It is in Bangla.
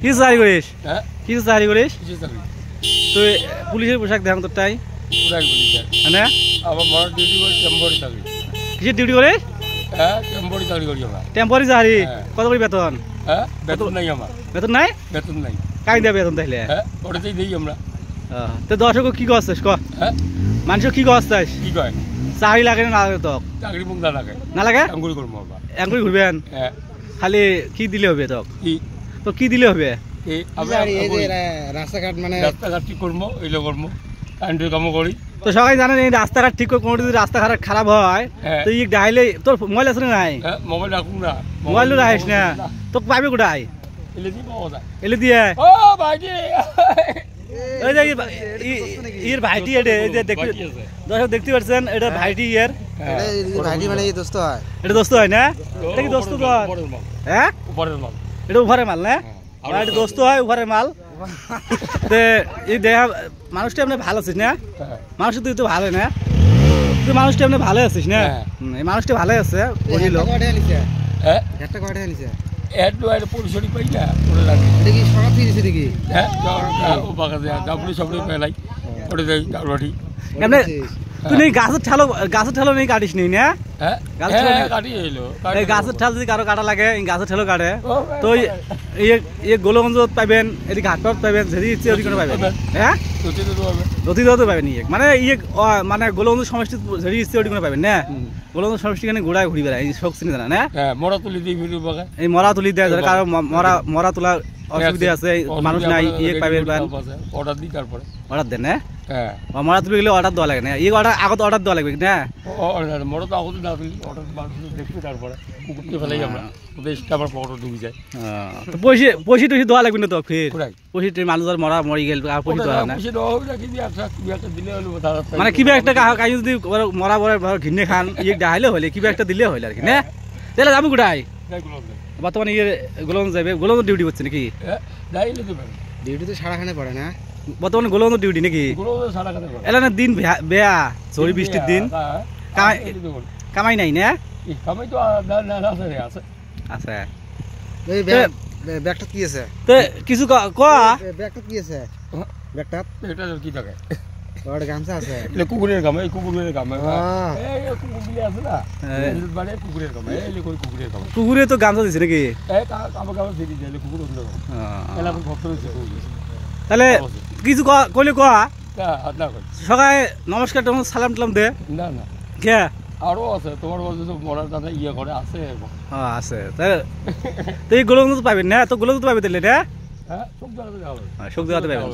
কিছু চাকরি করিস? হ্যাঁ কিছু চাকরি করিস? কিছু চাকরি তুই পুলিশের পোশাক দেখাম তোর তাই মানে আবার বড় ডিউটি করি টেম্পোরারি চাকরি কিসের ডিউটি করিস? হ্যাঁ টেম্পোরারি চাকরি করি আমরা টেম্পোরারি চাকরি কত করে বেতন? হ্যাঁ বেতন নাই আমার বেতন নাই? বেতন নাই কাই দেবে বেতন তাইলে? হ্যাঁ ওটাতেই দিই আমরা তো দর্শক কি করছিস ক? হ্যাঁ মানুষ কি করছিস? কি কয় চাকরি লাগে না লাগে তোক? চাকরি মুখ না লাগে না লাগে? আঙ্গুরি করবো আমরা এঙ্গুরি ঘুরবেন হ্যাঁ খালি কি দিলে হবে তোক? কি তো কি দিলে হবে? এই রাস্তাঘাট মানে রাস্তাঘাট ঠিক করবো এইগুলো করবো কারেন্টের কামও করি তো সবাই জানেন এই রাস্তাঘাট ঠিক করে কোনো যদি রাস্তাঘাট খারাপ হয় তো ই ডাইলে তোর মোবাইল আছে না নাই? হ্যাঁ মোবাইল রাখুন না মোবাইল রাখিস না তোকে পাবি কোথায়? এলে দিয়ে পাওয়া যায় এলে দিয়ে ও ভাইটি ওই যে ইয়ের ভাইটি এটা এই যে দেখতে দর্শক দেখতে পাচ্ছেন এটা ভাইটি ইয়ের ভাইটি মানে দোস্ত হয় এটা দোস্ত হয় না? এটা কি দোস্ত তো? হ্যাঁ উপরের মাল এটা উপরের মাল না? এটা দোস্ত হয় উপরের মাল। তো এই দেখা মানুষটা এমনি ভালো আছিস না? মানুষ তুই তো ভালো না? তুই মানুষটা এমনি ভালো আছিস না? এই মানুষটা ভালো আছে বলিল হ্যাঁ একটা কয়টা আনিছে এডো এর পরিসরি পাই না ওরে লাগে এটা কি সরাত দিয়েছে নাকি হ্যাঁ ও বাগা দেয়া ডাবলি সবরি পেলাই ওরে দেই কারবাটি এমনি তুই নেই গাছের ঠালো নেই কাটিস নেই না? হ্যাঁ কাটি এলো এই গাছের ঠাল যদি কারো কাটা লাগে গাছের ঠালো কাটে তো এই গোলগঞ্জ পাবেন এদিকে হাটপাট পাবেন যেদি ইচ্ছে ওদিকে পাবেন হ্যাঁ নদী তো পাবেন ইয়ে মানে মানে গোলগঞ্জ সমষ্টি যেদি ইচ্ছে ওদিকে পাবেন না? গোলগঞ্জ সমষ্টি খানে ঘোড়ায় ঘুরি বেড়ায় এই শখ চিনি জানা না? হ্যাঁ মরা তুলি দিই ভিডিও বাগা এই মরা তুলি দেয় যারা কারো মরা তোলা অসুবিধা আছে মানুষ নাই ইয়ে পাবেন অর্ডার দিই তারপরে অর্ডার দেন না? হ্যাঁ মরা তুলি গেলে অর্ডার দেওয়া লাগে না? এই অর্ডার আগত অর্ডার দেওয়া লাগবে না? মরা তো আগত না তুলি অর্ডার দেখবি তারপরে কুকুরকে ফেলাই আমরা ওদের আবার পকেটে ঢুকে যায় তো পয়সা টয়সা দেওয়া লাগবে না তো ফের কোথায় পয়সা মানুষ মরি গেল আর পয়সা দেওয়া না দিলে হলো মানে কিবা একটা কাজ যদি মরা মরা ঘিনে খান ইয়ে ডাইলে হলে কিবা একটা দিলে হইলে আর কি না? তাহলে যাবো কোথায় বর্তমানে ইয়ে গোলগঞ্জ যাবে? গোলগঞ্জ ডিউটি করছে নাকি? ডিউটি তো সারাখানে পড়ে না বর্তমানে গোলগঞ্জ ডিউটি নাকি? এলা না দিন বেয়া ঝড়ি বৃষ্টির দিন কামাই নাই না? কামাই তো আছে আচ্ছা এই ব্যাগটা কি আছে তো কিছু ক ব্যাগটা কি আছে ব্যাগটা এটা কি থাকে ওর গামছা আছে এটা কুকুরের গাম এই কুকুরের গাম এই কুকুরগুলি আছে না মানে কুকুরের গাম এই কই কুকুরের গাম কুকুরে তো গামছা দিছে নাকি? এই কাম দিদি দিলে কুকুর ওগুলো এলা ভক্ত হইছে তাহলে কিছু কইলে ক না সবাই নমস্কার সালাম টালাম দে না না কে আরো আছে তোমার বলতে তো মরার দাদা ইয়ে করে আছে আছে তো এই গোলগঞ্জ পাবেন না? তো গোলগঞ্জ পাবে তাহলে না? হ্যাঁ সব জায়গাতে যাবে সব জায়গাতে পাবেন